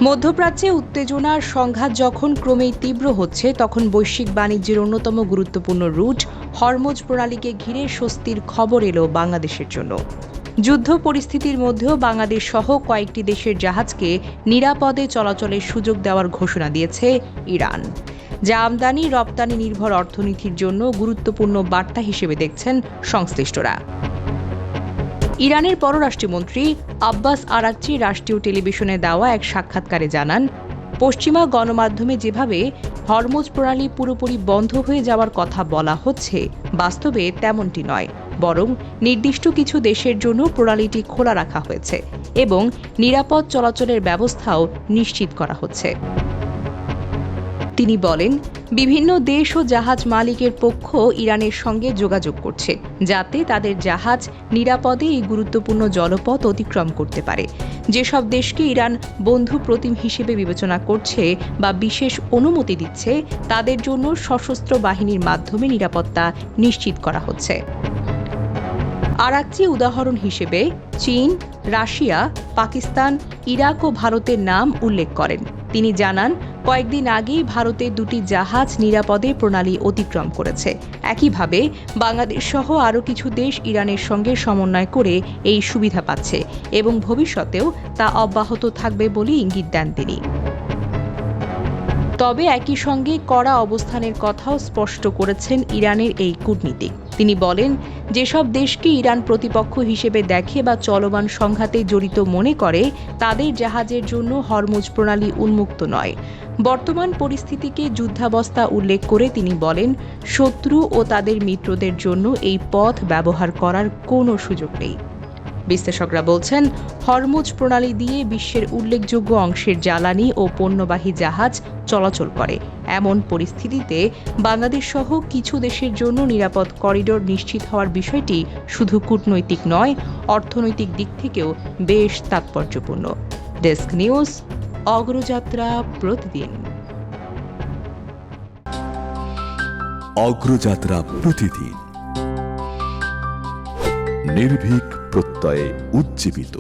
মধ্যপ্রাচ্যে উত্তেজনার সংঘাত যখন ক্রমেই তীব্র হচ্ছে, তখন বৈশ্বিক বাণিজ্যের অন্যতম গুরুত্বপূর্ণ রুট হরমুজ প্রণালীকে ঘিরে স্বস্তির খবর এলো বাংলাদেশের জন্য। যুদ্ধ পরিস্থিতির মধ্যেও বাংলাদেশ সহ কয়েকটি দেশের জাহাজকে নিরাপদে চলাচলের সুযোগ দেওয়ার ঘোষণা দিয়েছে ইরান, যা আমদানি রপ্তানি নির্ভর অর্থনীতির জন্য গুরুত্বপূর্ণ বার্তা হিসেবে দেখছেন সংশ্লিষ্টরা। ইরানের পররাষ্ট্রমন্ত্রী আব্বাস আরাকচি রাষ্ট্রীয় টেলিভিশনে দেওয়া এক সাক্ষাৎকারে জানান, পশ্চিমা গণমাধ্যমে যেভাবে হরমুজ প্রণালী পুরোপুরি বন্ধ হয়ে যাওয়ার কথা বলা হচ্ছে, বাস্তবে তেমনটি নয়, বরং নির্দিষ্ট কিছু দেশের জন্য প্রণালীটি খোলা রাখা হয়েছে এবং নিরাপদ চলাচলের ব্যবস্থাও নিশ্চিত করা হচ্ছে। তিনি বলেন, বিভিন্ন দেশ ও জাহাজ মালিকের পক্ষ ইরানের সঙ্গে যোগাযোগ করছে, যাতে তাদের জাহাজ নিরাপদে এই গুরুত্বপূর্ণ জলপথ অতিক্রম করতে পারে। যেসব দেশকে ইরান বন্ধু প্রতিম হিসেবে বিবেচনা করছে বা বিশেষ অনুমতি দিচ্ছে, তাদের জন্য সশস্ত্র বাহিনীর মাধ্যমে নিরাপত্তা নিশ্চিত করা হচ্ছে। আরাকচি উদাহরণ হিসেবে চীন, রাশিয়া, পাকিস্তান, ইরাক ও ভারতের নাম উল্লেখ করেন। তিনি জানান, কয়েকদিন আগেই ভারতের দুটি জাহাজ নিরাপদে প্রণালী অতিক্রম করেছে। একইভাবে বাংলাদেশ সহ আরও কিছু দেশ ইরানের সঙ্গে সমন্বয় করে এই সুবিধা পাচ্ছে এবং ভবিষ্যতেও তা অব্যাহত থাকবে বলে ইঙ্গিত দেন তিনি। তবে একই সঙ্গে কড়া অবস্থানের কথাও স্পষ্ট করেছেন ইরানের এই কূটনীতিক। তিনি বলেন, যেসব দেশকে ইরান প্রতিপক্ষ হিসেবে দেখে বা চলমান সংঘাতে জড়িত মনে করে, তাদের জাহাজের জন্য হরমুজ প্রণালী উন্মুক্ত নয়। বর্তমান পরিস্থিতিকে যুদ্ধাবস্থা উল্লেখ করে তিনি বলেন, শত্রু ও তাদের মিত্রদের জন্য এই পথ ব্যবহার করার কোনো সুযোগ নেই। বিশ্লেষকরা বলছেন, হরমুজ প্রণালী দিয়ে বিশ্বের উল্লেখযোগ্য অংশের জ্বালানি ও পণ্যবাহী জাহাজ চলাচল করে। এমন পরিস্থিতিতে বাংলাদেশ সহ কিছু দেশের জন্য নিরাপদ করিডোর নিশ্চিত হওয়ার বিষয়টি শুধু কূটনৈতিক নয়, অর্থনৈতিক দিক থেকেও বেশ তাৎপর্যপূর্ণ। ডেস্ক নিউজ, অগ্রযাত্রা প্রতিদিন। অগ্রযাত্রা প্রতিদিন, নির্ভীক প্রত্যয়ে উজ্জীবিত।